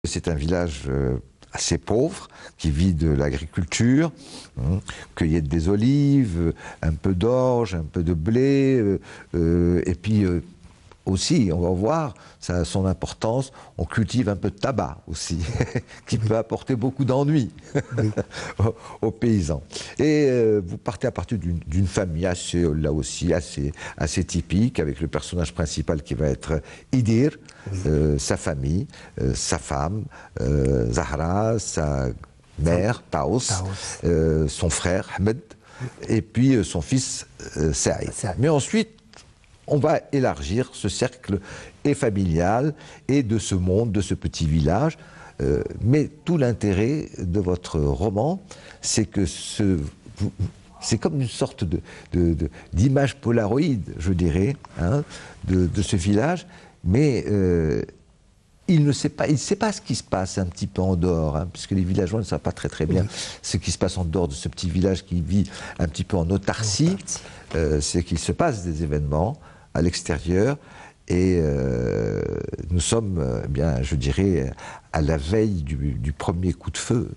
C'est un village assez pauvre, qui vit de l'agriculture, cueillette des olives, un peu d'orge, un peu de blé, et puis aussi, on va voir, ça a son importance, on cultive un peu de tabac aussi, qui peut apporter beaucoup d'ennuis aux paysans. Et vous partez à partir d'une famille assez, là aussi, assez typique, avec le personnage principal qui va être Idir, sa famille, sa femme, Zahra, sa mère, Taous, son frère, Ahmed, et puis son fils, Saïd. Mais ensuite, on va élargir ce cercle et familial et de ce monde, de ce petit village. Mais tout l'intérêt de votre roman, c'est que c'est comme une sorte d'image polaroïde, je dirais, hein, de ce village, mais il ne sait pas ce qui se passe un petit peu en dehors, hein, puisque les villageois ne savent pas très bien ce qui se passe en dehors de ce petit village qui vit un petit peu en autarcie. C'est qu'il se passe des événements à l'extérieur et nous sommes, bien, je dirais, à la veille du premier coup de feu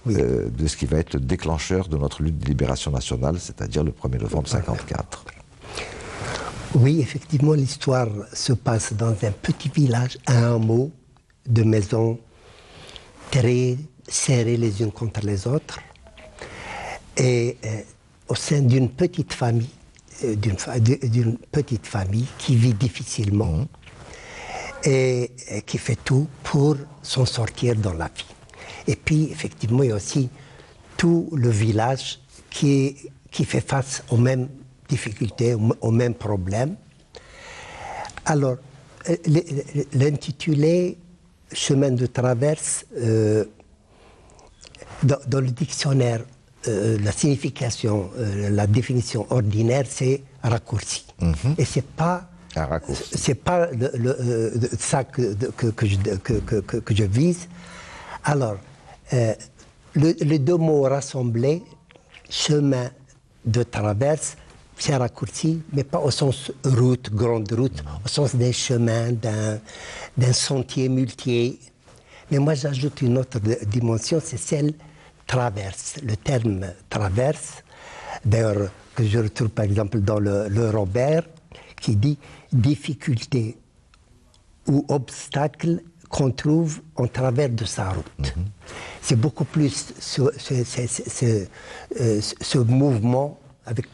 de ce qui va être le déclencheur de notre lutte de libération nationale, c'est-à-dire le 1er novembre 1954. Oui, effectivement, l'histoire se passe dans un petit village, à un hameau de maisons très serrées les unes contre les autres, et au sein d'une petite famille, qui vit difficilement et qui fait tout pour s'en sortir dans la vie. Et puis, effectivement, il y a aussi tout le village qui fait face aux mêmes difficultés, aux mêmes problèmes. Alors, l'intitulé « Chemin de traverse », dans le dictionnaire, la signification, la définition ordinaire, c'est raccourci. Et c'est pas ça que je vise. Alors, les deux mots rassemblés, chemin de traverse, c'est raccourci, mais pas au sens route, grande route, au sens d'un chemin, d'un sentier muletier. Mais moi, j'ajoute une autre dimension, c'est celle traverse. Le terme traverse, d'ailleurs, que je retrouve par exemple dans le Robert, qui dit difficulté ou obstacle qu'on trouve en travers de sa route. C'est beaucoup plus ce mouvement avec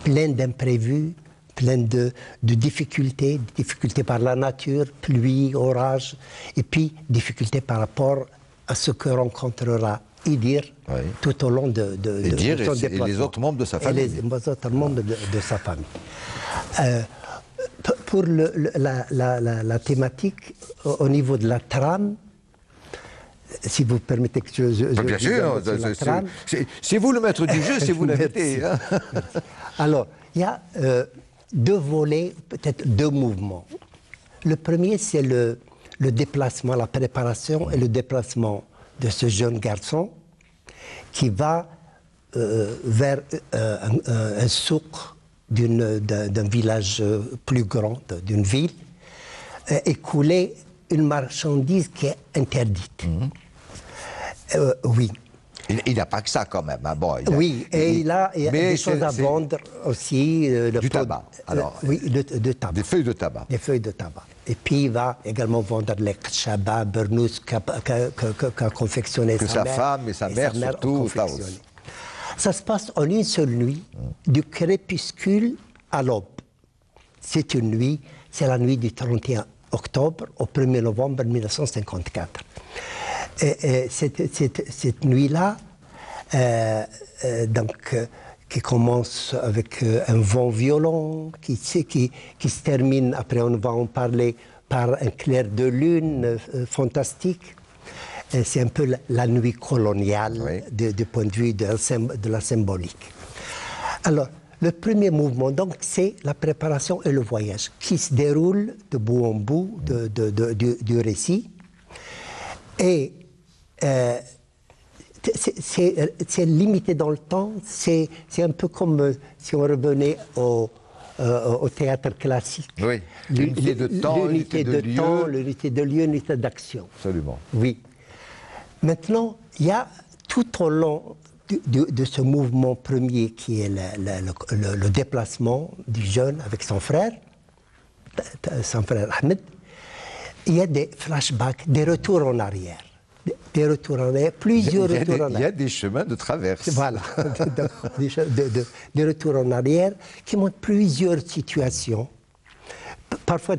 plein d'imprévus, plein de difficultés par la nature, pluie, orage, et puis difficultés par rapport à ce que rencontrera Idir tout au long de son déplacement. Et les autres membres de sa famille. Et les autres membres de sa famille. Pour la thématique, au niveau de la trame, si vous permettez que je bien sûr, c'est vous le maître du jeu, c'est vous l'invité. Hein. Alors, il y a deux volets, peut-être deux mouvements. Le premier, c'est le déplacement, la préparation et le déplacement de ce jeune garçon qui va vers un souk d'un village plus grand, d'une ville, écouler une marchandise qui est interdite. Oui. Il n'a pas que ça quand même. Hein. Bon, il a des choses à vendre aussi. Du tabac. Alors, oui, de tabac. Des feuilles de tabac. Des feuilles de tabac. Et puis il va également vendre les kchaba, bernous qu'a confectionné sa femme et sa mère surtout. Ça se passe en une seule nuit, du crépuscule à l'aube. C'est une nuit, c'est la nuit du 31 octobre au 1er novembre 1954. Et cette nuit-là, qui commence avec un vent violent, qui se termine, après on va en parler, par un clair de lune fantastique. C'est un peu la nuit coloniale du point de vue de la symbolique. Alors, le premier mouvement, donc, c'est la préparation et le voyage, qui se déroule de bout en bout du récit. Et c'est limité dans le temps, c'est un peu comme si on revenait au théâtre classique. Oui, l'unité de temps, l'unité de lieu. L'unité de lieu, l'unité d'action. Absolument. Oui. Maintenant, il y a tout au long de ce mouvement premier qui est le déplacement du jeune avec son frère Ahmed, il y a des flashbacks, des retours en arrière. Des retours en arrière, plusieurs retours en arrière. Il y a des chemins de traverse. Voilà, des retours en arrière qui montrent plusieurs situations, parfois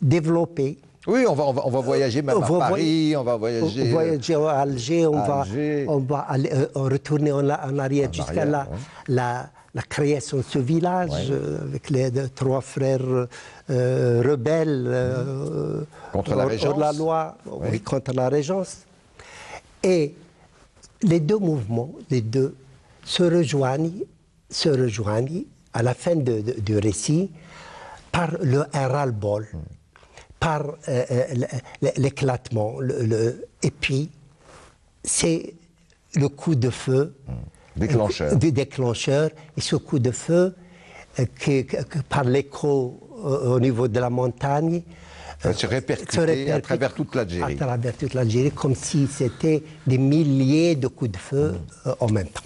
développées. Oui, on va voyager même à Paris, on va voyager à Alger, on va aller, retourner en arrière jusqu'à la création de ce village avec les 3 frères rebelles contre la Régence. La loi, oui, contre la Régence. Et les deux mouvements, les deux, se rejoignent à la fin du récit par un ras-le-bol, par l'éclatement. Et puis, c'est le coup de feu. Déclencheur. Et ce coup de feu, par l'écho au niveau de la montagne, se répercuter à travers toute l'Algérie. À travers toute l'Algérie, comme si c'était des milliers de coups de feu en même temps.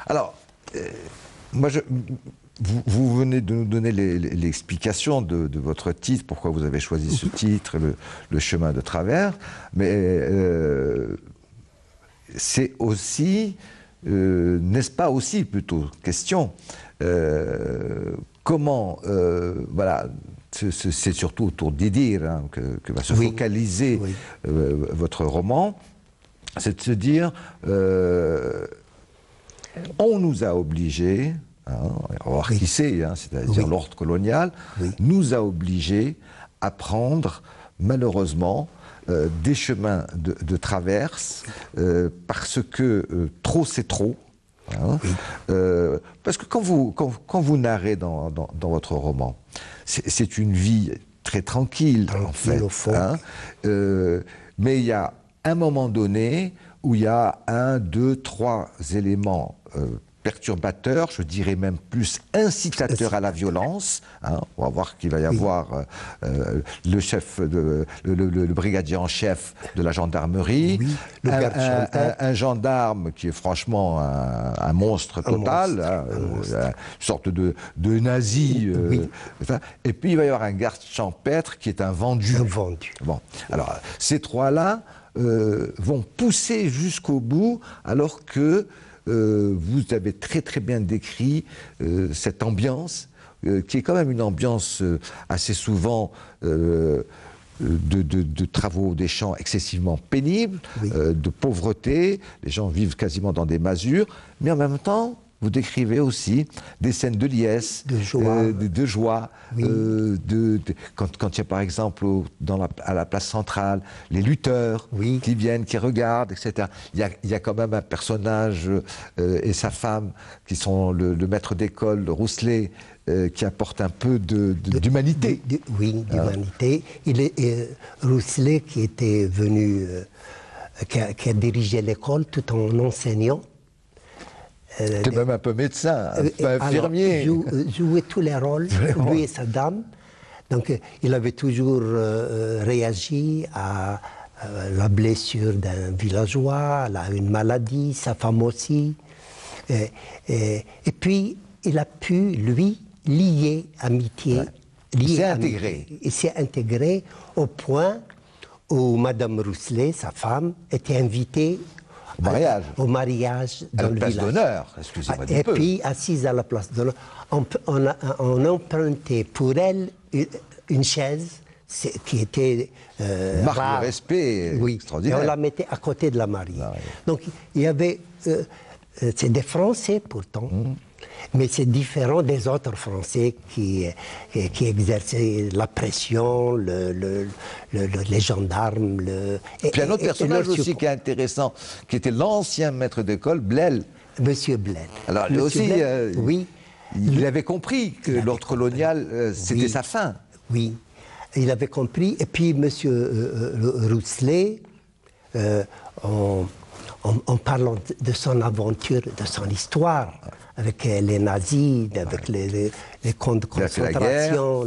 Alors, moi, vous venez de nous donner l'explication de votre titre, pourquoi vous avez choisi ce titre, le chemin de travers, mais c'est aussi, n'est-ce pas aussi plutôt question, comment, voilà, c'est surtout autour d'Idir que va se focaliser votre roman, c'est de se dire, on nous a obligés, on va voir qui c'est, c'est-à-dire l'ordre colonial, nous a obligés à prendre, malheureusement, des chemins de traverse, parce que trop c'est trop. Parce que quand vous narrez dans votre roman, c'est une vie très tranquille, en fait. Au fond. Mais il y a un moment donné où il y a 1, 2, 3 éléments perturbateurs, je dirais même plus incitateurs à la violence. On va voir qu'il va y avoir le chef, le brigadier en chef de la gendarmerie, un gendarme qui est franchement un monstre total, une sorte de nazi. Et puis il va y avoir un garde champêtre qui est un vendu. Bon, alors ces 3-là vont pousser jusqu'au bout, alors que vous avez très très bien décrit cette ambiance, qui est quand même une ambiance assez souvent de travaux des champs excessivement pénibles, de pauvreté, les gens vivent quasiment dans des masures, mais en même temps, vous décrivez aussi des scènes de liesse, de joie, quand il y a par exemple à la place centrale les lutteurs qui viennent, qui regardent, etc. Il y a quand même un personnage et sa femme qui sont le maître d'école, le Rousselet, qui apporte un peu d'humanité. D'humanité. Il est Rousselet qui était venu, qui a dirigé l'école tout en enseignant. C'était même un peu médecin, un peu infirmier. Jouait tous les rôles, lui et sa dame. Donc, il avait toujours réagi à la blessure d'un villageois, à une maladie, sa femme aussi. Et puis, il a pu, lui, lier amitié. Il s'est intégré. Il s'est intégré au point où Madame Rousselet, sa femme, était invitée au mariage dans le village. À la place d'honneur, excusez-moi du peu. Et puis, assise à la place d'honneur, on empruntait pour elle une chaise qui était marque de respect extraordinaire. Et on la mettait à côté de la mariée. Donc, il y avait... c'est des Français, pourtant. Mais c'est différent des autres Français qui exerçaient la pression, les gendarmes. Puis un autre personnage aussi qui est intéressant, qui était l'ancien maître d'école, Blel. Monsieur Blel. Alors lui aussi, il avait compris que l'ordre colonial, c'était sa fin. Oui, il avait compris. Et puis Monsieur Rousselet, en parlant de son aventure, de son histoire, avec les nazis, avec les camps de concentration,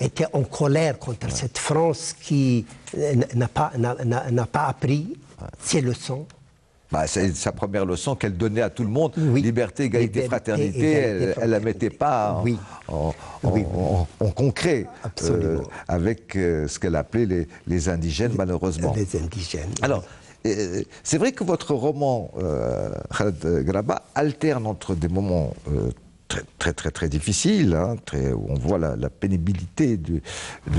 était en colère contre cette France qui n'a pas appris ses leçons. Bah, c'est sa première leçon qu'elle donnait à tout le monde. Liberté, égalité, fraternité. Elle ne la mettait pas en concret avec ce qu'elle appelait les indigènes, malheureusement. Les indigènes. Alors, c'est vrai que votre roman, Khaled Graba, alterne entre des moments très difficiles, hein, où on voit la pénibilité de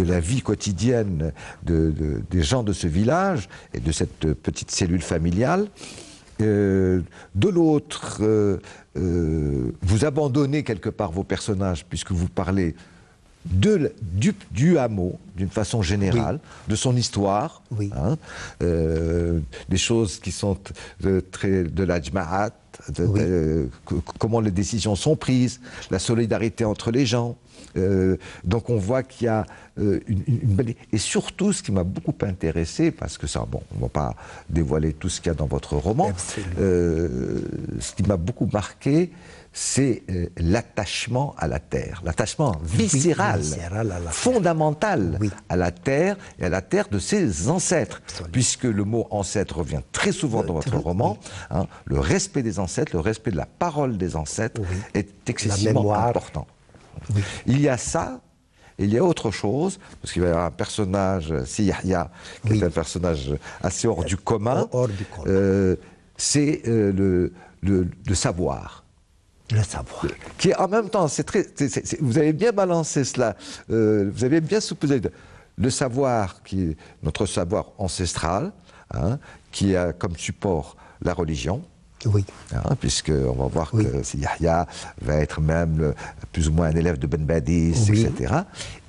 la vie quotidienne des gens de ce village et de cette petite cellule familiale. De l'autre, vous abandonnez quelque part vos personnages puisque vous parlez du hameau, d'une façon générale, de son histoire, hein, des choses qui sont de la Jma'at, comment les décisions sont prises, la solidarité entre les gens. Donc on voit qu'il y a une belle... Et surtout, ce qui m'a beaucoup intéressé, parce que ça, bon, on ne va pas dévoiler tout ce qu'il y a dans votre roman, ce qui m'a beaucoup marqué, c'est l'attachement à la terre, l'attachement viscéral, fondamental à la terre et à la terre de ses ancêtres, puisque le mot ancêtre revient très souvent dans votre roman. Hein, le respect des ancêtres, le respect de la parole des ancêtres est excessivement important. Il y a ça, et il y a autre chose, parce qu'il va y avoir un personnage, c'est Yahya, qui est un personnage assez hors du commun, c'est le savoir. Le savoir. Qui est en même temps, vous avez bien balancé cela, vous avez bien supposé le savoir, qui est notre savoir ancestral, hein, qui a comme support la religion. Oui. Hein, puisqu'on va voir que Yahya va être même plus ou moins un élève de Ben Badis, etc.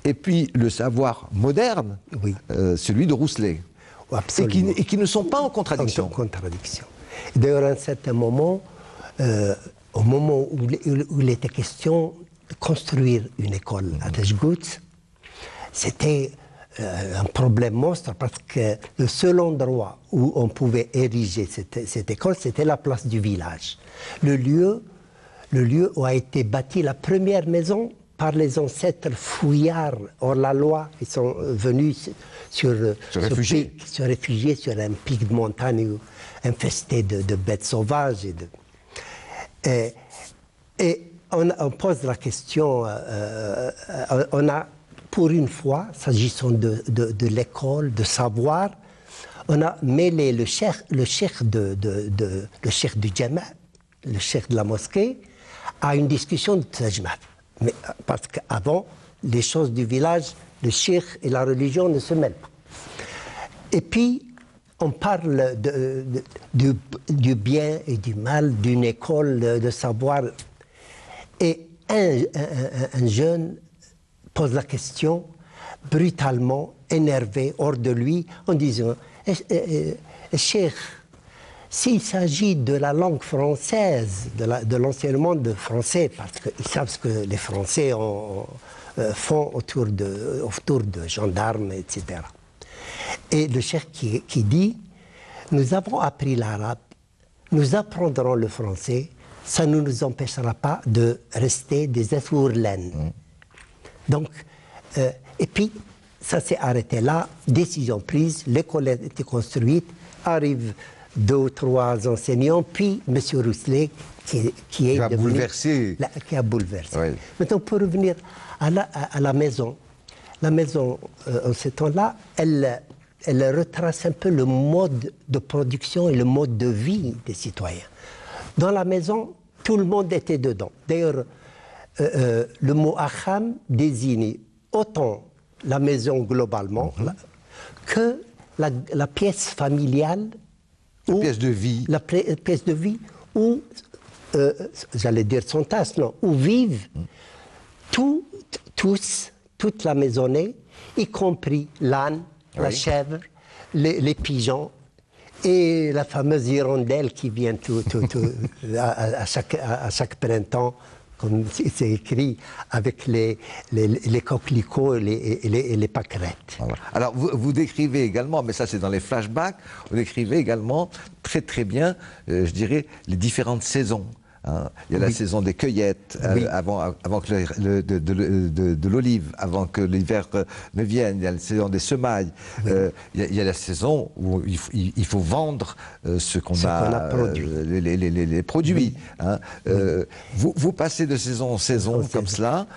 Et puis le savoir moderne, celui de Rousselet. Et qui ne sont pas en contradiction. D'ailleurs, à un certain moment, au moment où il était question de construire une école à Tachgout, c'était un problème monstre parce que le seul endroit où on pouvait ériger cette école, c'était la place du village. Le lieu où a été bâtie la première maison par les ancêtres fouillards hors la loi. Ils sont venus se réfugier sur un pic de montagne infesté de bêtes sauvages. Et on pose la question, on a, pour une fois, s'agissant de l'école, de savoir, on a mêlé le cheikh du Jama', le cheikh de la mosquée, à une discussion de Tajma'. Mais parce qu'avant, les choses du village, le cheikh et la religion ne se mêlent pas. Et puis, on parle du bien et du mal, d'une école de savoir. Et un jeune pose la question, brutalement, énervé, hors de lui, en disant Cheikh, s'il s'agit de la langue française, de l'enseignement de français, parce qu'ils savent ce que les Français font autour de gendarmes, etc. Et le cheikh qui dit, nous avons appris l'arabe, nous apprendrons le français, ça ne nous empêchera pas de rester des Ethiourlaines. Donc, et puis, ça s'est arrêté là, décision prise, l'école a été construite, arrivent 2 ou 3 enseignants, puis M. Rousselet, qui a bouleversé. Oui. Maintenant, pour revenir à la maison, la maison, en ce temps-là, elle retrace un peu le mode de production et le mode de vie des citoyens. Dans la maison, tout le monde était dedans. D'ailleurs, le mot Akham désigne autant la maison globalement que la pièce familiale. La pièce de vie. La pièce de vie où, j'allais dire son tasse, non, où vivent toute la maisonnée, y compris l'âne, la chèvre, les pigeons et la fameuse hirondelle qui vient à chaque printemps comme c'est écrit, avec les coquelicots et les pâquerettes. Voilà. Alors, vous décrivez également, mais ça c'est dans les flashbacks, vous décrivez également très très bien, je dirais, les différentes saisons. Hein. Il y a la saison des cueillettes, avant que de l'olive, avant que l'hiver ne vienne. Il y a la saison des semailles. Il y a la saison où il faut vendre ce qu'on a produit. Les produits. Hein. Vous passez de saison en saison comme cela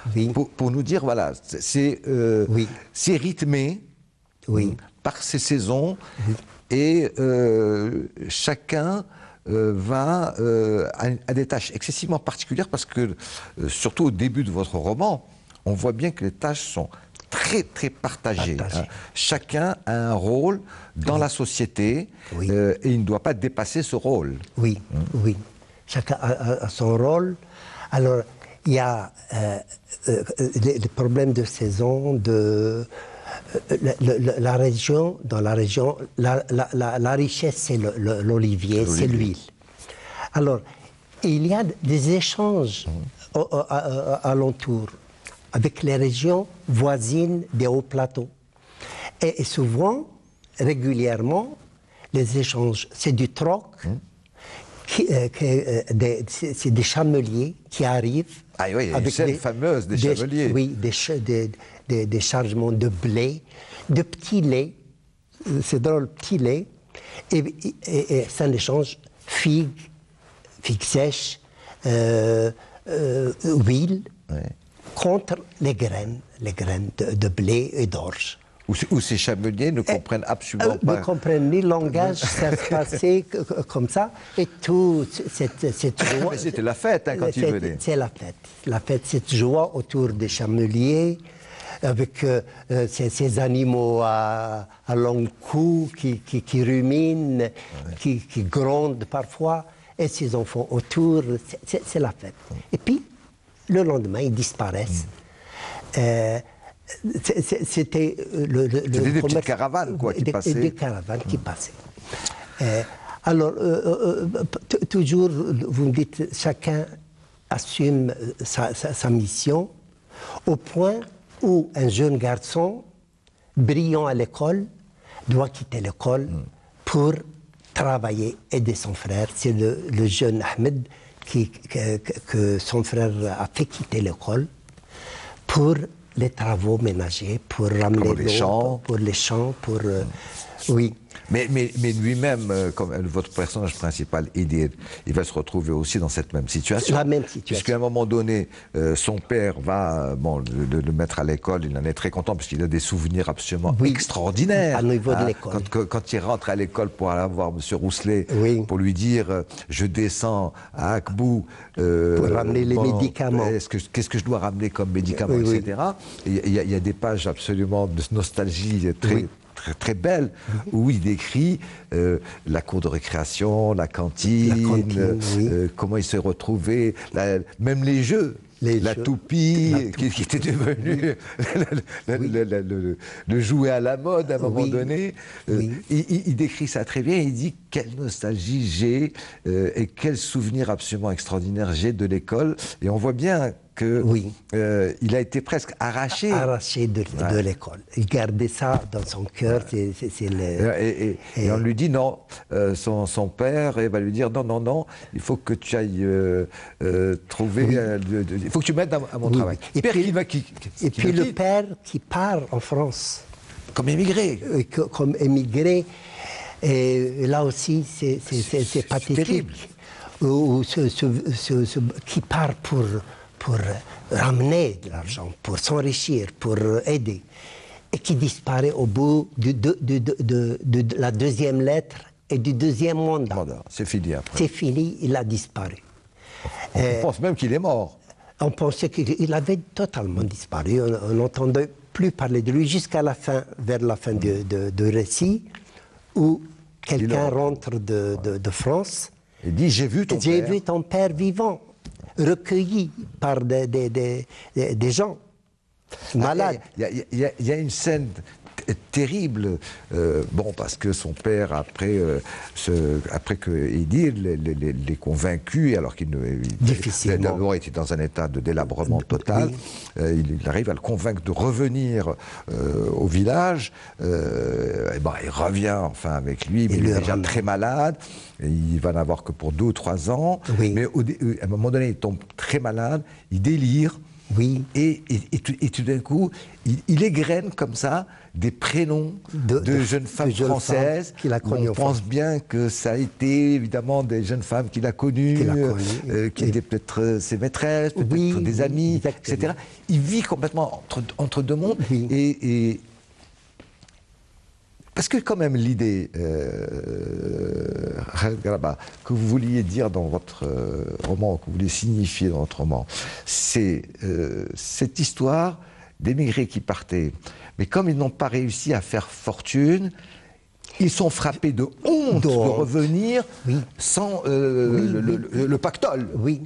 pour nous dire, voilà, c'est rythmé par ces saisons et chacun va à des tâches excessivement particulières parce que, surtout au début de votre roman, on voit bien que les tâches sont très très partagées. Hein. Chacun a un rôle dans la société et il ne doit pas dépasser ce rôle. Oui, chacun a son rôle. Alors, il y a les problèmes de saison, la région, dans la région, la richesse, c'est l'olivier, c'est l'huile. Alors, il y a des échanges alentour avec les régions voisines des hauts plateaux. Et souvent, régulièrement, les échanges, c'est du troc, c'est des chameliers qui arrivent. Ah oui, avec scène fameuse des chameliers. Oui, des chargements de blé, de petits laits, c'est drôle, petits laits, et c'est un échange figues sèches, huile, contre les graines de blé et d'orge. Où ces chameliers ne comprennent absolument pas. Ne comprennent ni le langage, ça se passait comme ça, et tout cette joie. Mais c'était la fête hein, quand ils venaient. C'est la fête, cette joie autour des chameliers, avec ces animaux à long cou qui ruminent, qui grondent parfois, et ces enfants autour, c'est la fête. Et puis, le lendemain, ils disparaissent. C'était des petites caravanes quoi, qui passaient. Des caravanes qui passaient. Alors, toujours, vous me dites, chacun assume sa mission, au point où un jeune garçon, brillant à l'école, doit quitter l'école pour travailler, aider son frère. C'est le jeune Ahmed que son frère a fait quitter l'école pour les travaux ménagers, pour ramener l'eau, pour les champs, oui. Mais lui-même, comme votre personnage principal, Idir, il va se retrouver aussi dans cette même situation. La même situation. Puisqu'à un moment donné, son père va le mettre à l'école, il en est très content, puisqu'il a des souvenirs absolument extraordinaires. À niveau de l'école. Quand il rentre à l'école pour aller voir M. Rousselet, pour lui dire je descends à Akbou. Pour ramener les médicaments. Qu'est-ce que je dois ramener comme médicaments, etc. Il y a des pages absolument de nostalgie très belle, où il décrit la cour de récréation, la cantine, comment il s'est retrouvé, même les jeux. La toupie, qui était devenue le jouet à la mode à un moment donné. Il décrit ça très bien, il dit quelle nostalgie j'ai et quel souvenir absolument extraordinaire j'ai de l'école. Et on voit bien qu'il a été presque arraché. Arraché de l'école. Il gardait ça dans son cœur. Et on lui dit non, son père va lui dire non, il faut que tu ailles trouver, il faut que tu m'aides à mon travail. Et puis le père qui part en France. Comme émigré. Comme émigré. Et là aussi, c'est pathétique. Qui part pour ramener de l'argent, pour s'enrichir, pour aider, et qui disparaît au bout de la deuxième lettre et du deuxième mandat. C'est fini après. C'est fini, il a disparu. On pense même qu'il est mort. On pensait qu'il avait totalement disparu. On n'entendait plus parler de lui jusqu'à la fin, vers la fin du récit, où quelqu'un rentre de France. Il dit j'ai vu ton père. J'ai vu ton père vivant, recueilli par des gens malades. Il y a une scène terrible. Bon, parce que son père, après que Edir l'ait convaincu, alors qu'il d'abord était dans un état de délabrement total, il arrive à le convaincre de revenir au village. Il revient enfin avec lui, mais il est déjà très malade. Et il va n'avoir que pour 2 ou 3 ans. Oui. Mais à un moment donné, il tombe très malade, il délire. Oui. Et tout d'un coup, il égrène comme ça des prénoms de jeunes femmes françaises. On pense bien que ça a été évidemment des jeunes femmes qu'il a connues, qui étaient peut-être ses maîtresses, peut-être des amies, etc. Il vit complètement entre 2 mondes. Et parce que quand même l'idée que vous vouliez dire dans votre roman, que vous vouliez signifier dans votre roman, c'est cette histoire d'émigrés qui partaient. Mais comme ils n'ont pas réussi à faire fortune, ils sont frappés de honte de revenir sans le pactole. Oui.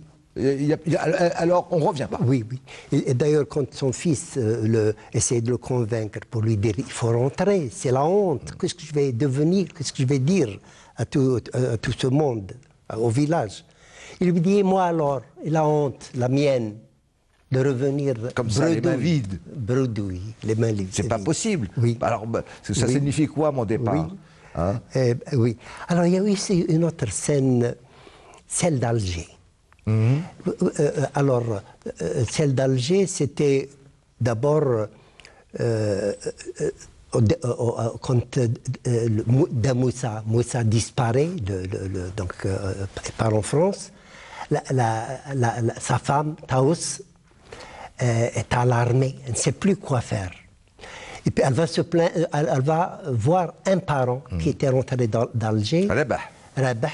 Alors, on ne revient pas. Oui, oui. Et d'ailleurs, quand son fils essaie de le convaincre pour lui dire « il faut rentrer, c'est la honte, qu'est-ce que je vais devenir, qu'est-ce que je vais dire à tout ce monde, au village ?» Il lui dit « moi alors, la honte, la mienne, de revenir comme ça, les mains vides. » Bredouille, les mains vides. C'est pas possible. Oui. Alors, ça signifie quoi, mon départ? Oui. Oui. Alors, il y a aussi une autre scène, celle d'Alger. Alors, celle d'Alger, c'était d'abord quand Moussa disparaît, donc part en France, sa femme, Taous, est alarmée, elle ne sait plus quoi faire. Et puis elle va se plaindre, elle va voir un parent qui était rentré d'Alger, Rabah,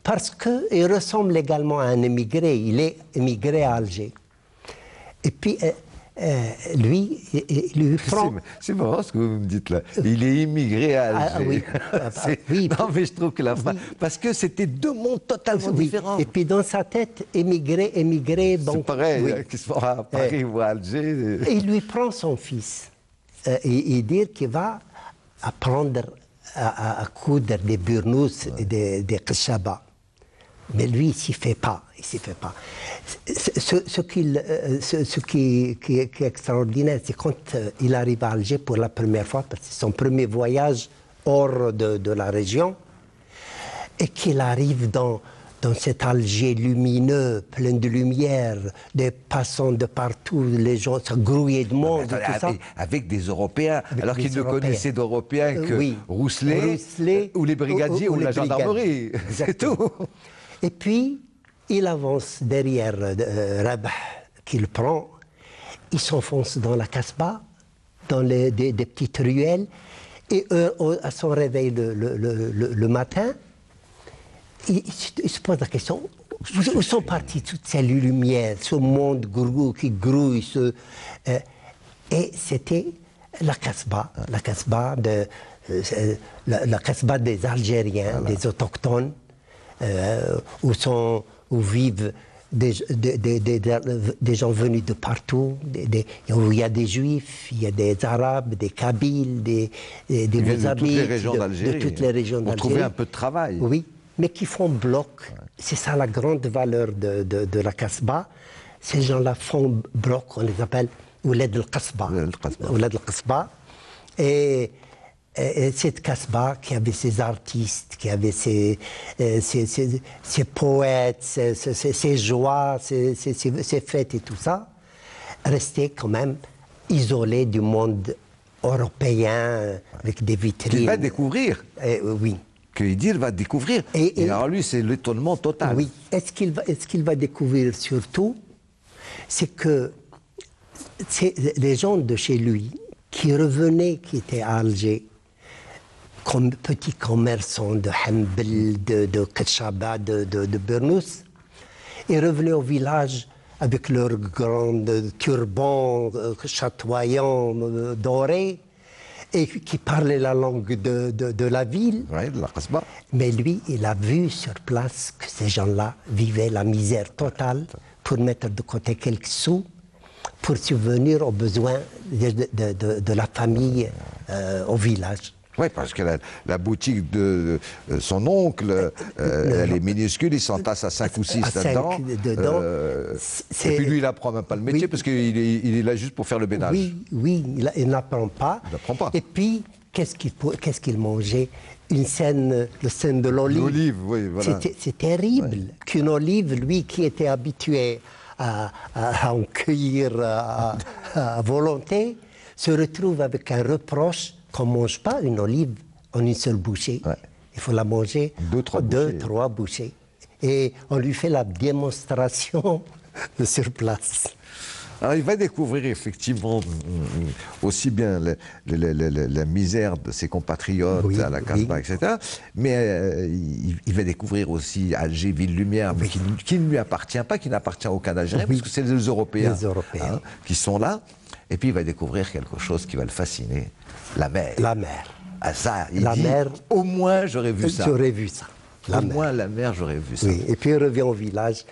parce qu'il ressemble également à un émigré. Il est émigré à Alger. Et puis, lui prend... C'est marrant ce que vous me dites là. Il est immigré à Alger. Oui. Non, mais je trouve que la phrase... Parce que c'était 2 mondes totalement différents. Et puis, dans sa tête, émigré... C'est pareil, qu'ils soient à Paris ou à Alger. Et il lui prend son fils. Et dit qu'il va apprendre à coudre des burnous et des kshaba. Mais lui, il ne s'y fait pas. Ce qui est extraordinaire, c'est quand il arrive à Alger pour la première fois, parce que c'est son premier voyage hors de la région, et qu'il arrive dans cet Alger lumineux, plein de lumière, des passants de partout, les gens se grouillaient de monde, tout ça. Avec des Européens, alors qu'ils ne connaissaient d'Européens que Rousselet, ou les brigadiers, ou la gendarmerie. C'est tout. Et puis, il avance derrière Rabah, qu'il prend, il s'enfonce dans la Kasbah, dans des petites ruelles, et à son réveil le matin, il se pose la question, où sont parties toutes ces lumières, ce monde qui grouille, et c'était la Kasbah des Algériens, des autochtones, où vivent des gens venus de partout, où il y a des Juifs, il y a des Arabes, des Kabyles, des Mozambiques, de toutes les régions d'Algérie. Pour trouver un peu de travail. Oui, mais qui font bloc. C'est ça la grande valeur de la Kasbah. Ces gens-là font bloc, on les appelle Ouled al-Kasbah. Et cette Kasbah qui avait ses artistes, qui avait ses poètes, ses joies, ses fêtes et tout ça, restait quand même isolée du monde européen avec des vitrines. Il va découvrir. Oui. Que Edir va découvrir. Et alors lui, c'est l'étonnement total. Oui. Est-ce qu'il va découvrir surtout, c'est que les gens de chez lui qui revenaient, qui étaient à Alger, comme petits commerçants de Hambel, de Ketchaba, de Burnous, et revenaient au village avec leurs grands turbans chatoyants, dorés, et qui parlaient la langue de la ville. Oui, de la Kasbah. Mais lui, il a vu sur place que ces gens-là vivaient la misère totale pour mettre de côté quelques sous, pour subvenir aux besoins de la famille au village. Oui, parce que la boutique de son oncle, elle est minuscule, il s'entasse à 5 ou 6 là-dedans. Et puis lui, il n'apprend même pas le métier, parce qu'il est là juste pour faire le ménage. Oui, il n'apprend pas. Il n'apprend pas. Et puis, qu'est-ce qu'il mangeait? Le scène de l'olive. L'olive, oui, voilà. C'est terrible qu'une olive, lui qui était habitué à en cueillir à volonté, se retrouve avec un reproche qu'on ne mange pas une olive en une seule bouchée. Ouais. Il faut la manger trois bouchées. Et on lui fait la démonstration sur place. Alors il va découvrir effectivement aussi bien la misère de ses compatriotes à la Casbah, etc. Mais il va découvrir aussi Alger, Ville-Lumière, mais qui ne lui appartient pas, qui n'appartient à aucun Algérien, parce que c'est les Européens, qui sont là. Et puis il va découvrir quelque chose qui va le fasciner, la mer. La mer. Ah, ça, au moins j'aurais vu ça. J'aurais vu ça. Au moins la mer, j'aurais vu ça. Oui. Et puis il revient au village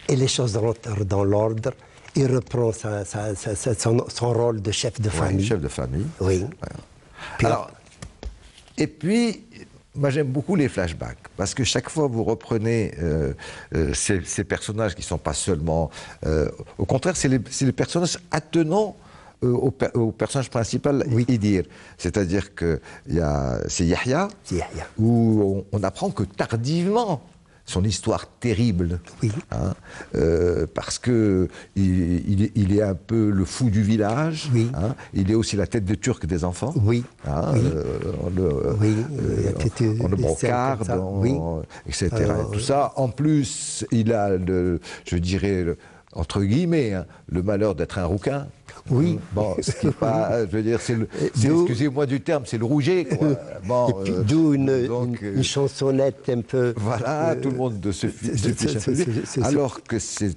et les choses rentrent dans l'ordre. Il reprend son rôle de chef de famille. Oui, chef de famille. Oui. Puis alors, et puis, moi j'aime beaucoup les flashbacks, parce que chaque fois vous reprenez ces personnages qui ne sont pas seulement... au contraire, c'est les personnages attenants au personnage principal, Idir. C'est-à-dire que c'est Yahya, où on apprend que tardivement, son histoire terrible, parce que il est un peu le fou du village, il est aussi la tête de turc des enfants, on le brocarde, etc. Tout ça, en plus, il a, je dirais, entre guillemets, le malheur d'être un rouquin. Oui. Bon, ce qui est pas, je veux dire, excusez-moi du terme, c'est le rouget, quoi. Bon, et puis d'où une chansonnette un peu... Voilà, tout le monde se fiche un peu de lui. Alors que c'est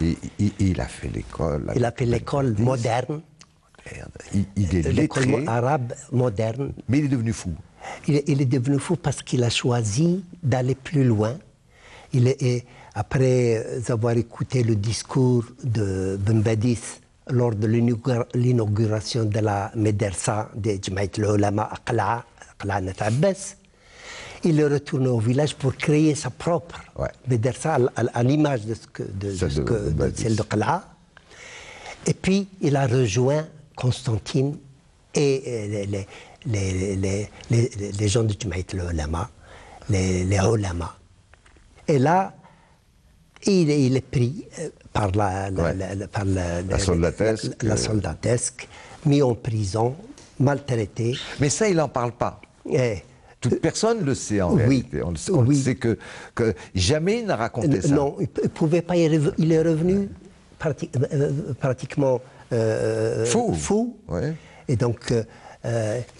il a fait l'école. Il a fait l'école moderne. Il est l'école lettré. arabe moderne. Mais il est devenu fou. Il est devenu fou parce qu'il a choisi d'aller plus loin. Après avoir écouté le discours de Ben Badis lors de l'inauguration de la Médersa de Jamaït al-Ulama à Qala Nat Abbas, il est retourné au village pour créer sa propre Médersa à l'image de celle de Qala. Et puis il a rejoint Constantine et les gens de Jamaït al-Ulama, les ulama. Et là, il est pris par la soldatesque, mis en prison, maltraité. Mais ça, il n'en parle pas. Toute personne le sait en réalité. On sait que jamais il n'a raconté ça. Non, il ne pouvait pas. Il est revenu pratiquement fou. Et donc,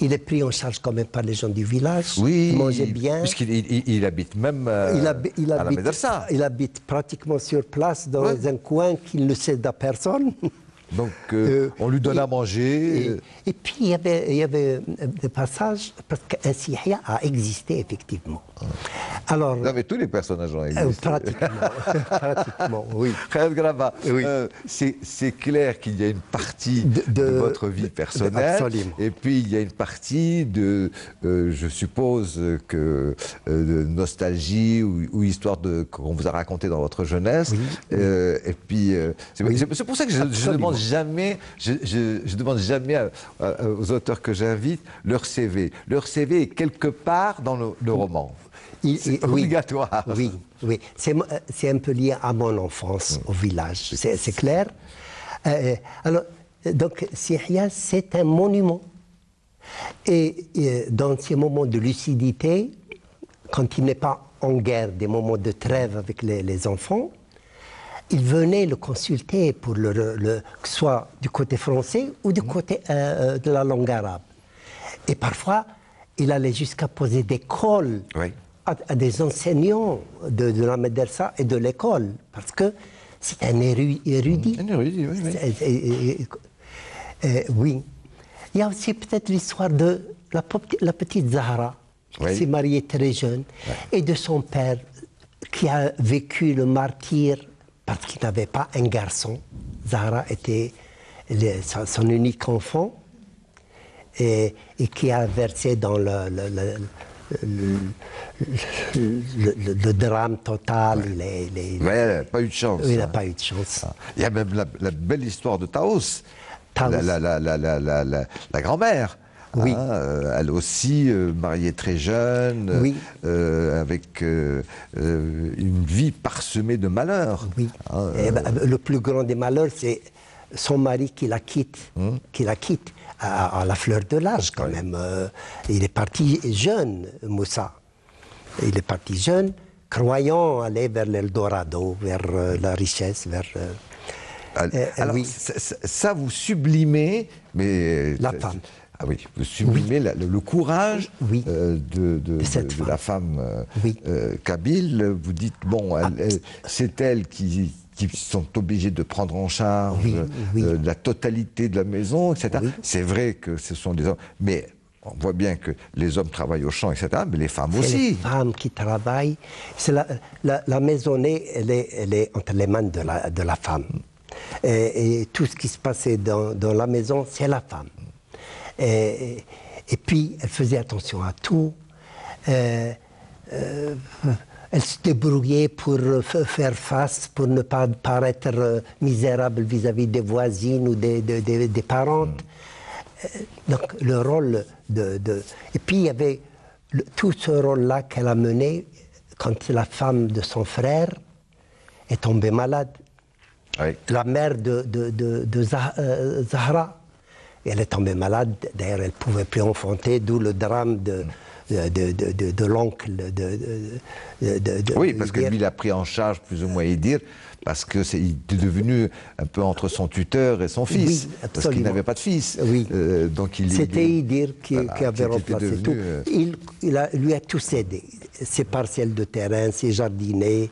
il est pris en charge quand même par les gens du village. Oui, il mangeait bien. Puisqu'il habite même à la Médersa. Il habite pratiquement sur place dans un coin qu'il ne cède à personne. Donc, on lui donne à manger. Et puis, il y avait des passages, parce qu'un Yahya a existé, effectivement. Alors, non, mais tous les personnages ont existé. Pratiquement, oui. C'est clair qu'il y a une partie de votre vie personnelle. Absolument. Et puis, il y a une partie je suppose, de nostalgie ou histoire qu'on vous a raconté dans votre jeunesse. Et puis, c'est pour ça que je demande jamais, je demande jamais aux auteurs que j'invite leur CV. Leur CV est quelque part dans le roman. C'est obligatoire. Oui. C'est un peu lié à mon enfance au village, c'est clair. Alors, donc, Yahya, c'est un monument. Et dans ces moments de lucidité, quand il n'est pas en guerre, des moments de trêve avec les enfants, il venait le consulter pour que ce soit du côté français ou du côté de la langue arabe. Et parfois, il allait jusqu'à poser des cols à des enseignants de la Médersa et de l'école, parce que c'est un érudit. Un érudit, oui. Il y a aussi peut-être l'histoire de la petite Zahra, qui s'est mariée très jeune, et de son père, qui a vécu le martyre parce qu'il n'avait pas un garçon. Zahra était son unique enfant et qui a versé dans le drame total. Ouais. Il n'a pas eu de chance. Il n'a pas eu de chance. Il y a même la belle histoire de Taos, la grand-mère. Oui. Elle aussi, mariée très jeune, oui. avec une vie parsemée de malheurs. Oui. Le plus grand des malheurs, c'est son mari qui la quitte, à la fleur de l'âge quand même. Il est parti jeune, Moussa. Il est parti jeune, croyant aller vers l'Eldorado, vers la richesse, vers... alors, oui. ça, vous sublimez, mais... La femme. Ah oui, vous sublimez le courage de la femme kabyle. Vous dites, bon, c'est elle qui sont obligés de prendre en charge la totalité de la maison, etc. Oui. C'est vrai que ce sont des hommes, mais on voit bien que les hommes travaillent au champ, etc., mais les femmes aussi. Les femmes qui travaillent. La maisonnée, elle est entre les mains de la femme. Et tout ce qui se passait dans la maison, c'est la femme. Et puis, elle faisait attention à tout. Elle se débrouillait pour faire face, pour ne pas paraître misérable vis-à-vis des voisines ou des parentes. Donc, le rôle Et puis, il y avait tout ce rôle-là qu'elle a mené quand la femme de son frère est tombée malade. Oui. La mère de Zahra. Elle est tombée malade, d'ailleurs elle ne pouvait plus enfanter, d'où le drame de l'oncle oui, parce que lui, il a pris en charge plus ou moins Idir, parce qu'il est devenu un peu entre son tuteur et son fils, parce qu'il n'avait pas de fils. Oui. C'était Idir qui avait remplacé tout. Lui a tout cédé, ses parcelles de terrain, ses jardinets,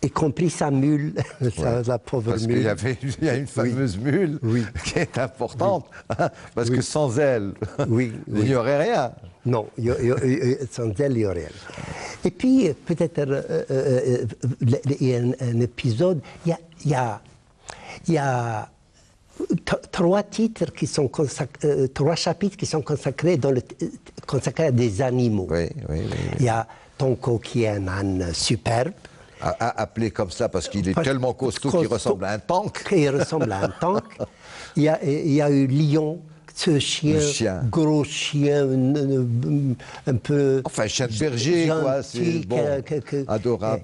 y compris sa mule, la pauvre parce mule. Parce qu'il y a une fameuse mule qui est importante, parce que sans elle, il n'y aurait rien. Non, sans elle, il n'y aurait rien. Et puis, peut-être, il y a un épisode, il y a 3 titres qui sont consacrés, 3 chapitres qui sont consacrés à des animaux. Il y a Tonko qui est un âne superbe. Appelé comme ça parce qu'il est tellement costaud qu'il ressemble à un tank. Il ressemble à un tank. Il y a eu Lion, ce chien, gros chien, un peu... Enfin, chien de berger, quoi, c'est bon, adorable.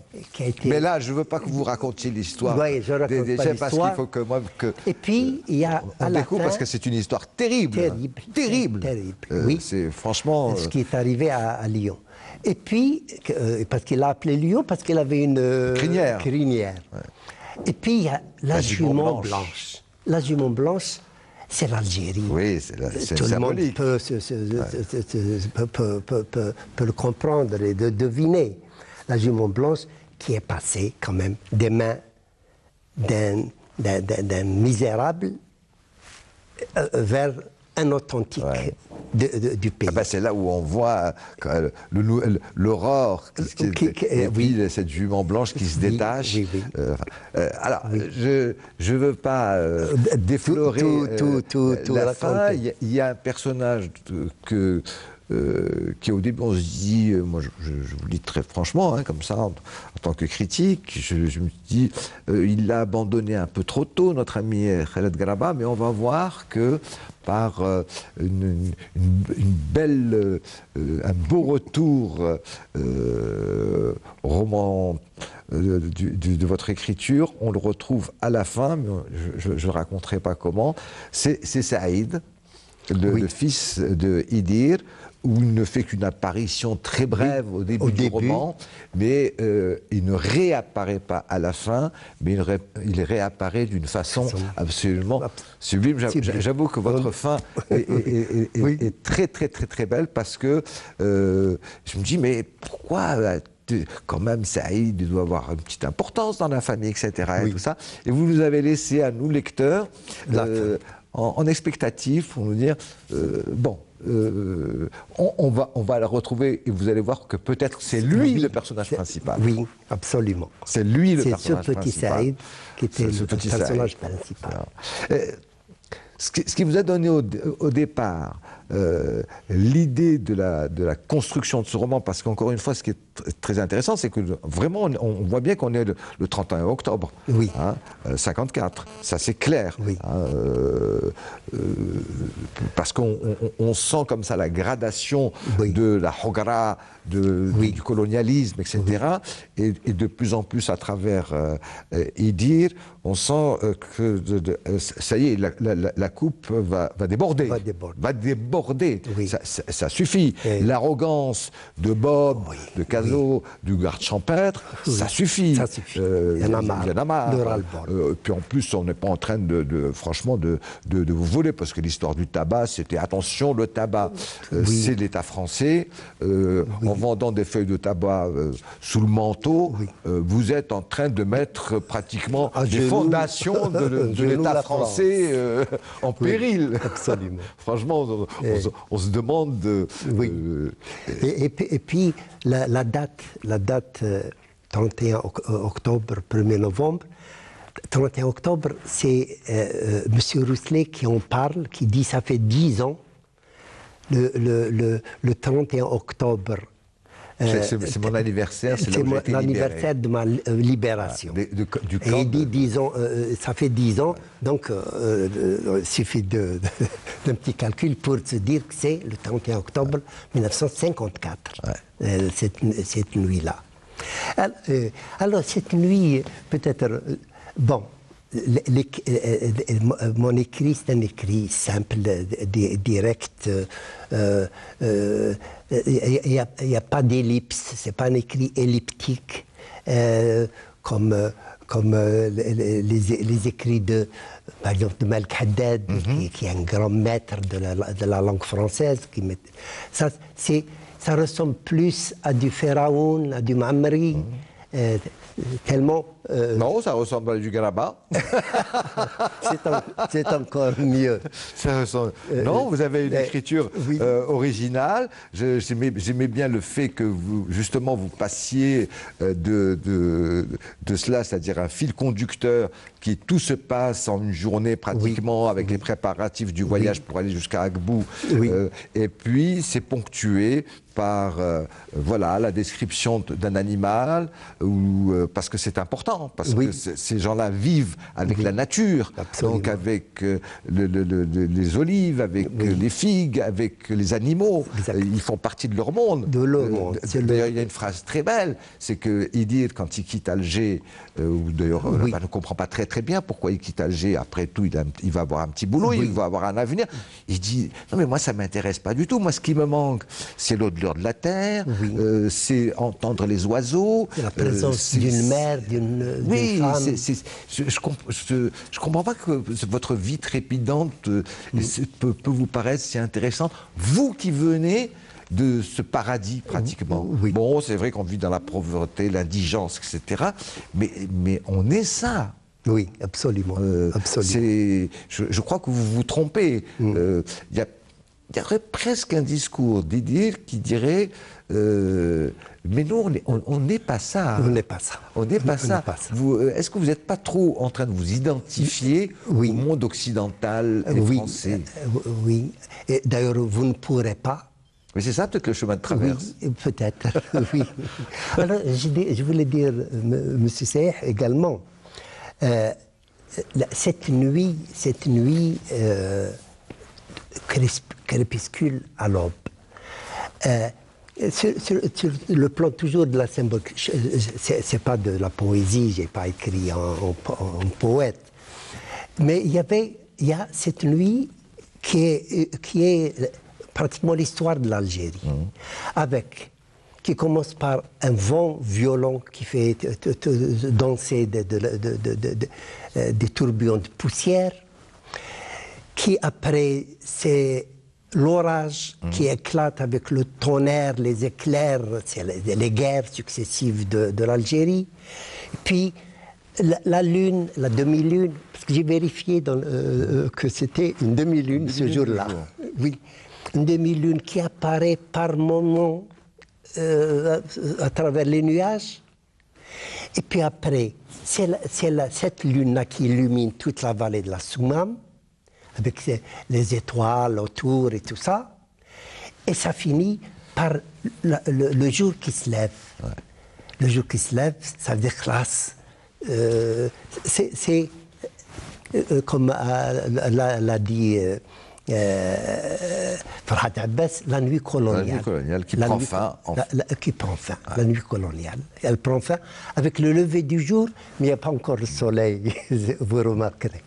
Mais là, je ne veux pas que vous racontiez l'histoire. Oui, je raconte pas l'histoire. Parce qu'il faut que moi... Et puis, il y a à la fin... parce que c'est une histoire terrible. Terrible. Oui. C'est franchement... Ce qui est arrivé à Lyon. Et puis, parce qu'il l'a appelé Lyon, parce qu'il avait une crinière. Ouais. Et puis, il y a la jument blanche. La jument blanche, c'est l'Algérie. Oui, c'est tout le monde peut le comprendre et de deviner. La jument blanche qui est passée quand même des mains d'un misérable vers un authentique du pays. C'est là où on voit l'aurore, et puis cette jument blanche qui se détache. Alors, je ne veux pas déflorer la fin. Il y a un personnage qui au début on se dit, moi je vous le dis très franchement, comme ça, en tant que critique, je me dis, il l'a abandonné un peu trop tôt, notre ami Khaled Garaba, mais on va voir que par un beau retour roman de votre écriture, on le retrouve à la fin, mais je ne raconterai pas comment, c'est Saïd, le fils de Idir, où il ne fait qu'une apparition très brève au début du roman, mais il ne réapparaît pas à la fin, mais il réapparaît d'une façon absolument sublime. J'avoue que votre fin est très, très, très, très belle, parce que je me dis, mais pourquoi quand même, Saïd doit avoir une petite importance dans la famille, etc. Et tout ça. Et vous nous avez laissé à nous, lecteurs, en expectatif, pour nous dire, bon, on va le retrouver et vous allez voir que peut-être c'est lui le personnage principal. Oui, absolument. C'est lui le personnage principal. C'est ce petit Saïd qui était le personnage principal. Ce qui vous a donné au départ l'idée de la construction de ce roman, parce qu'encore une fois, ce qui est très intéressant, c'est que vraiment, on voit bien qu'on est le 31 octobre, oui. 54. Ça, c'est clair. Oui. Parce qu'on sent comme ça la gradation de la hogara, du colonialisme, etc. Oui. Et de plus en plus, à travers Idir, on sent que ça y est, la coupe va déborder. Va déborder. Oui. Ça suffit. L'arrogance de Bob, de Caso, du garde champêtre, ça suffit. Ça suffit. Il y en a marre. Puis en plus, on n'est pas en train franchement de vous voler, parce que l'histoire du tabac, c'était attention, le tabac, c'est l'État français. En vendant des feuilles de tabac sous le manteau, vous êtes en train de mettre pratiquement des fondations de l'État français en péril. Absolument. Franchement, on se demande... Et puis, la date 31 octobre, 1er novembre, 31 octobre, c'est M. Rousselet qui en parle, qui dit ça fait 10 ans, le 31 octobre. C'est mon anniversaire, c'est l'anniversaire de ma libération. Du camp. Et il dit, disons, ça fait 10 ans, donc il suffit d'un petit calcul pour se dire que c'est le 31 octobre 1954, cette nuit-là. Alors, cette nuit, peut-être, bon, mon écrit, c'est un écrit simple, direct. Il n'y a pas d'ellipse, ce n'est pas un écrit elliptique comme les écrits par exemple, de Malek Haddad, qui est un grand maître de la langue française. Ça ressemble plus à du Pharaon, à du Mamri. Tellement... Non, ça ressemble à du Garaba. C'est encore mieux. Ça ressemble... Non, vous avez une écriture originale. J'aimais bien le fait que vous, justement, vous passiez de cela, c'est-à-dire un fil conducteur qui tout se passe en une journée pratiquement avec les préparatifs du voyage pour aller jusqu'à Agbou. Et puis, c'est ponctué par voilà, la description d'un animal, parce que c'est important, parce que ces gens-là vivent avec la nature, donc avec les olives, avec les figues, avec les animaux. Ils font partie de leur monde. D'ailleurs, il y a une phrase très belle, c'est que Idir, quand il quitte Alger, d'ailleurs, on ne comprend pas très bien pourquoi il quitte Alger, après tout, il va avoir un petit boulot, il va avoir un avenir. Il dit, non mais moi ça ne m'intéresse pas du tout, moi ce qui me manque, c'est l'odeur de la terre, c'est entendre les oiseaux. La présence d'une mère, d'une femme. Je ne comprends pas que votre vie trépidante peut vous paraître si intéressante. Vous qui venez de ce paradis, pratiquement. Bon, c'est vrai qu'on vit dans la pauvreté, l'indigence, etc. Mais on est ça. Oui, absolument. Absolument. Je crois que vous vous trompez. Il y aurait presque un discours d'Idir qui dirait mais nous, on n'est pas ça. On n'est pas ça. On n'est pas ça. Est-ce que vous n'êtes pas trop en train de vous identifier au monde occidental et français? Oui. Et d'ailleurs, vous ne pourrez pas. Mais c'est ça peut-être le chemin de traverse. Peut-être, oui. Alors, je voulais dire, M. Seyh, également, cette nuit crépuscule à l'aube. Sur le plan toujours de la symbolique, c'est pas de la poésie, j'ai pas écrit en poète, mais il y a cette nuit qui est pratiquement l'histoire de l'Algérie, qui commence par un vent violent qui fait danser des tourbillons de poussière, qui après c'est l'orage qui éclate avec le tonnerre, les éclairs, c'est les guerres successives de l'Algérie. Puis la lune, la demi-lune, parce que j'ai vérifié que c'était une demi-lune ce jour-là. Oui. une demi-lune qui apparaît par moments à travers les nuages. Et puis après, cette lune-là qui illumine toute la vallée de la Soumam, avec les étoiles autour et tout ça. Et ça finit par le jour qui se lève. Ouais. Le jour qui se lève, ça veut dire classe. C'est comme l'a dit Farhat Abbas, la nuit coloniale. La nuit coloniale qui prend fin. Qui prend fin, la nuit coloniale. Elle prend fin avec le lever du jour, mais il n'y a pas encore le soleil, vous remarquerez.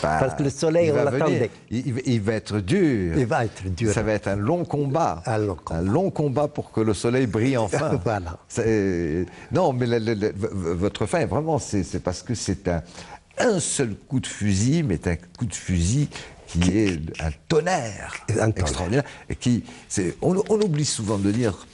Parce que le soleil, on l'attendait. Il va être dur. Il va être dur. Ça va être un long combat. Un long combat pour que le soleil brille enfin. Voilà. Non, mais votre fin, vraiment, c'est parce que c'est un seul coup de fusil, mais un coup de fusil qui est un tonnerre extraordinaire. Et on oublie souvent de dire,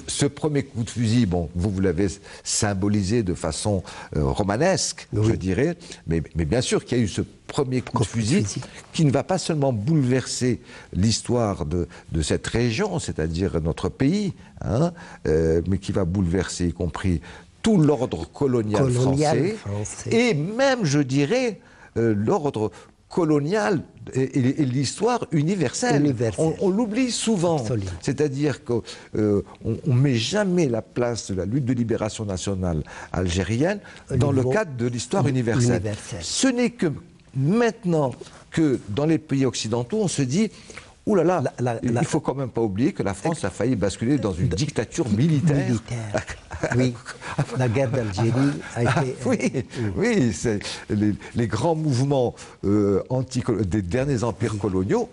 ce premier coup de fusil, bon, vous l'avez symbolisé de façon romanesque, je dirais, mais bien sûr qu'il y a eu ce premier coup de fusil qui ne va pas seulement bouleverser l'histoire de cette région, c'est-à-dire notre pays, hein, mais qui va bouleverser y compris tout l'ordre colonial français, et même, je dirais, l'ordre colonial et l'histoire universelle. On l'oublie souvent. C'est-à-dire qu'on ne met jamais la place de la lutte de libération nationale algérienne dans le cadre de l'histoire universelle. Ce n'est que maintenant que dans les pays occidentaux, on se dit ouh là là, il ne faut quand même pas oublier que la France a failli basculer dans une dictature militaire. Oui, la guerre d'Algérie a été... Oui, c'est les grands mouvements des derniers empires coloniaux,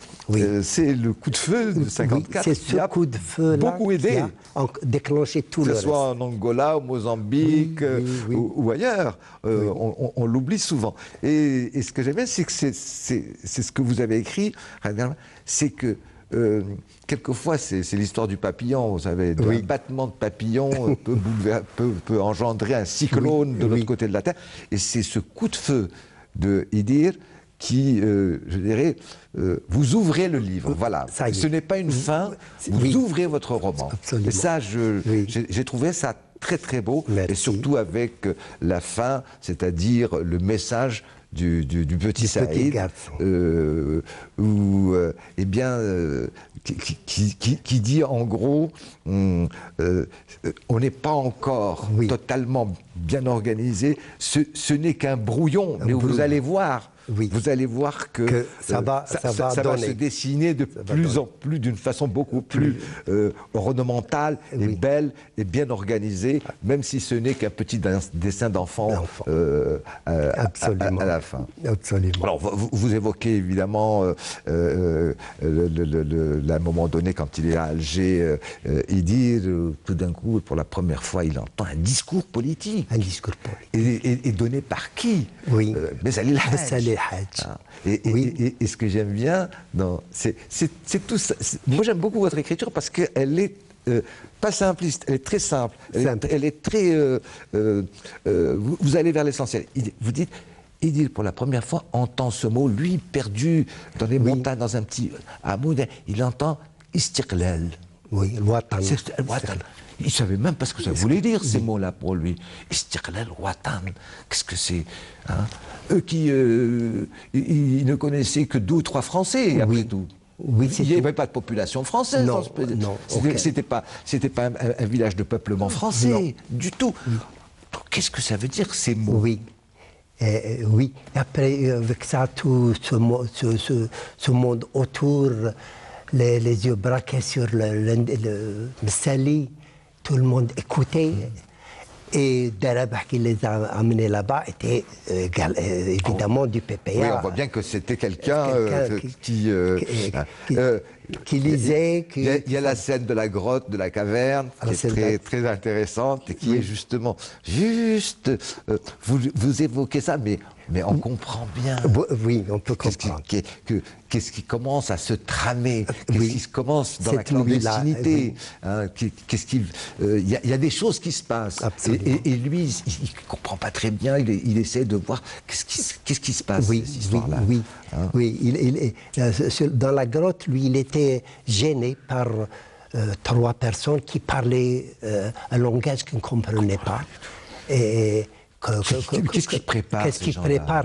c'est le coup de feu de 54 c'est ce coup de feu beaucoup aidé. Qui a déclenché tout le reste. Que ce soit en Angola, au Mozambique ou ailleurs, on l'oublie souvent. Et ce que j'aime bien, c'est que c'est ce que vous avez écrit, c'est que quelquefois, c'est l'histoire du papillon, vous savez, un battement de papillon peut engendrer un cyclone de l'autre côté de la Terre. Et c'est ce coup de feu de Idir qui, je dirais, vous ouvrez le livre. Voilà. Ce n'est pas une fin, vous ouvrez votre roman. Absolument. Et ça, j'ai trouvé ça très très beau. Merci. Et surtout avec la fin, c'est-à-dire le message du petit Saïd, eh bien, qui dit en gros, on n'est pas encore totalement bien organisé, ce n'est qu'un brouillon, mais vous allez voir. Vous allez voir que ça va se dessiner de plus en plus, d'une façon beaucoup plus ornementale et belle et bien organisée, même si ce n'est qu'un petit dessin d'enfant à la fin. Absolument. Alors, vous évoquez évidemment, à un moment donné, quand il est à Alger, il dit, tout d'un coup, pour la première fois, il entend un discours politique. Un discours politique. Et donné par qui? Mezzali El Hadj. Et ce que j'aime bien, c'est tout ça. Moi, j'aime beaucoup votre écriture parce qu'elle est pas simpliste, elle est très simple. Elle est très. Vous allez vers l'essentiel. Vous dites. Idil, pour la première fois, entend ce mot, lui, perdu dans les montagnes, dans un petit hameau, il entend Istiqlal. Oui, Watan. Il ne savait même pas ce que ça voulait dire, ces mots-là, pour lui. Istiqlal, Watan, qu'est-ce que c'est, hein? Eux qui ils ne connaissaient que 2 ou 3 Français, après tout. Il n'y avait pas de population française. Non, c'était pas un village de peuplement français, du tout. Qu'est-ce que ça veut dire, ces mots? Oui, et après, avec ça, tout ce monde autour, les yeux braqués sur le Messali, tout le monde écoutait. Et Darabah qui les a amenés là-bas était évidemment du PPA. Oui, on voit bien que c'était quelqu'un qui lisait. Il y a la scène de la grotte, de la caverne, qui est très intéressante et qui est justement, vous évoquez ça, mais mais on comprend bien. Oui, on peut comprendre. Qu'est-ce qui commence à se tramer? Qu'est-ce Oui. qui se commence dans la Cette nuit-là, clandestinité? Hein, il y a des choses qui se passent. Absolument. Et lui, il ne comprend pas très bien. Il essaie de voir qu'est-ce qui se passe, Oui, cette histoire-là. oui, Hein? oui. Dans la grotte, lui, il était gêné par 3 personnes qui parlaient un langage qu'il ne comprenait pas. Et qu'est-ce qui prépare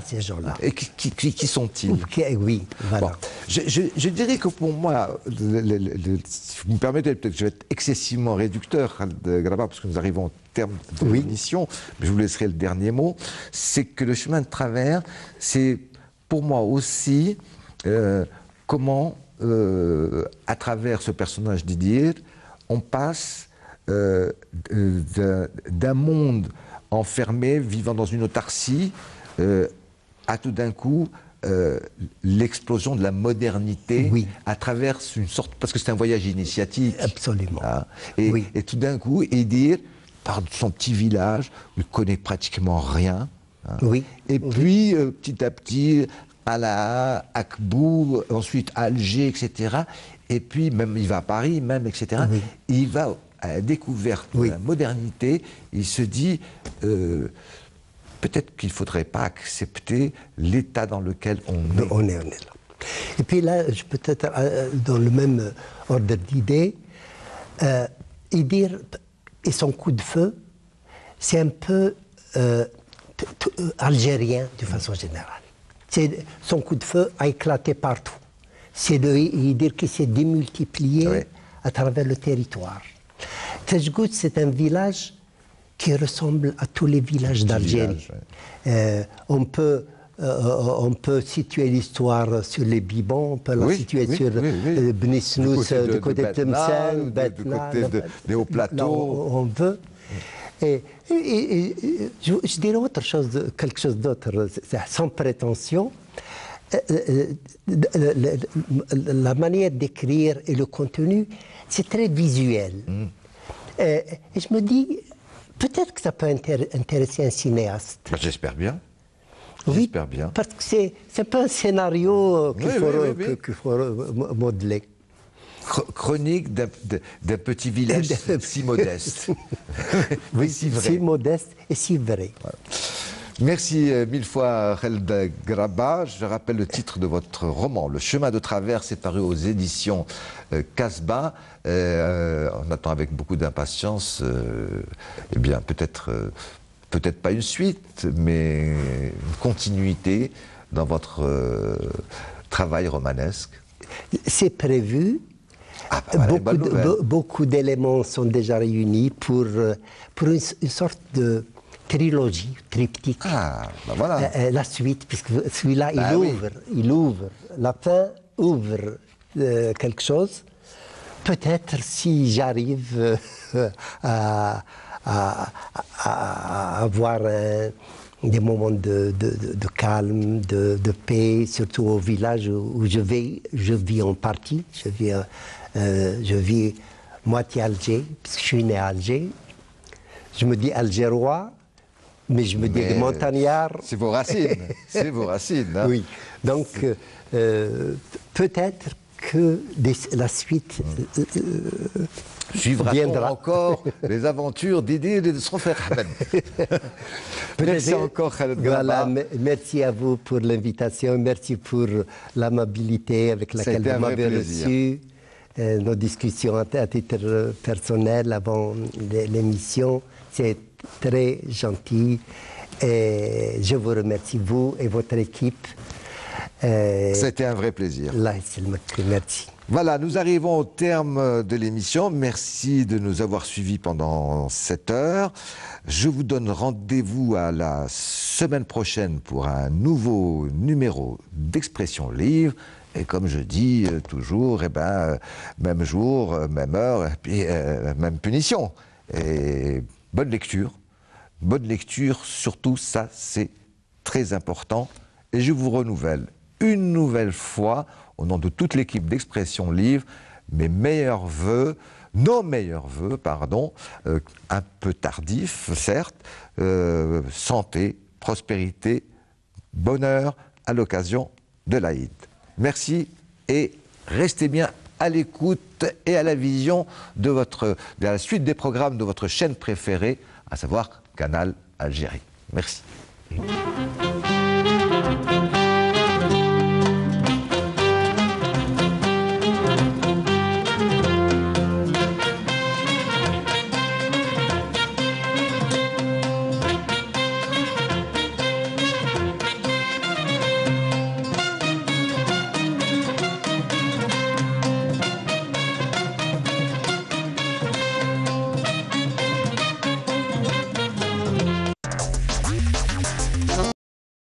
ces gens-là? Et qui sont-ils? Oui, voilà. Bon, je dirais que pour moi, si vous me permettez, peut-être que je vais être excessivement réducteur, Graba, parce que nous arrivons au terme de l'émission, mais je vous laisserai le dernier mot, c'est que le chemin de travers, c'est pour moi aussi comment, à travers ce personnage d'Idir, on passe d'un monde enfermé, vivant dans une autarcie, à tout d'un coup l'explosion de la modernité à travers une sorte... Parce que c'est un voyage initiatique. Absolument. Hein, et tout d'un coup, Idir part de son petit village, où il ne connaît pratiquement rien. Hein, et puis, petit à petit, Alaa, Akbou, ensuite Alger, etc. Et puis, même, il va à Paris, même, etc. Il va à la découverte de la modernité, il se dit peut-être qu'il ne faudrait pas accepter l'état dans lequel on est. On est là. Et puis là, peut-être dans le même ordre d'idée, Idir et son coup de feu, c'est un peu algérien de façon générale. Son coup de feu a éclaté partout. C'est Idir qui s'est démultiplié à travers le territoire. Tejgout, c'est un village qui ressemble à tous les villages d'Algérie. On peut situer l'histoire sur les Bibons, on peut la situer sur Beni Snous, du côté de Tlemcen, du côté des hauts plateaux. On veut. Et je dirais quelque chose d'autre, sans prétention. La manière d'écrire et le contenu, c'est très visuel. Et je me dis, peut-être que ça peut intéresser un cinéaste. J'espère bien. Oui, j'espère bien. Parce que c'est un peu un scénario qu'il faut modeler. Chronique d'un petit village si modeste. Oui, si vrai. Si modeste et si vrai. Voilà. Merci mille fois, Khaled Graba. Je rappelle le titre de votre roman, Le chemin de travers, c'est paru aux éditions Casbah. On attend avec beaucoup d'impatience, eh bien, peut-être pas une suite, mais une continuité dans votre travail romanesque. C'est prévu. Beaucoup d'éléments sont déjà réunis pour une sorte de trilogie, triptyque. Voilà. La suite, puisque celui-là, il ouvre. La fin ouvre quelque chose. Peut-être si j'arrive à avoir des moments de calme, de paix, surtout au village où je vis en partie. Je vis moitié Alger, puisque je suis né à Alger. Je me dis algérois, mais je me dis de montagnard. C'est vos racines, c'est vos racines. Hein. Oui, donc peut-être que la suite suivra encore les aventures d'Idir et de son frère Ahmed. Merci encore, Khaled Graba. Merci à vous pour l'invitation, merci pour l'amabilité avec laquelle vous m'avez reçu. Nos discussions à titre personnel avant l'émission, c'est très gentil. Et je vous remercie, vous et votre équipe. C'était un vrai plaisir. Merci. Voilà, nous arrivons au terme de l'émission. Merci de nous avoir suivis pendant 7 heures. Je vous donne rendez-vous à la semaine prochaine pour un nouveau numéro d'Expression Livre. Et comme je dis toujours, même jour, même heure, et puis même punition. Et bonne lecture. Bonne lecture, surtout, ça c'est très important. Et je vous renouvelle une nouvelle fois, au nom de toute l'équipe d'Expression Livre, nos meilleurs vœux, un peu tardifs, certes, santé, prospérité, bonheur à l'occasion de l'Aïd. Merci et restez bien à l'écoute et à la vision de la suite des programmes de votre chaîne préférée, à savoir Canal Algérie. Merci.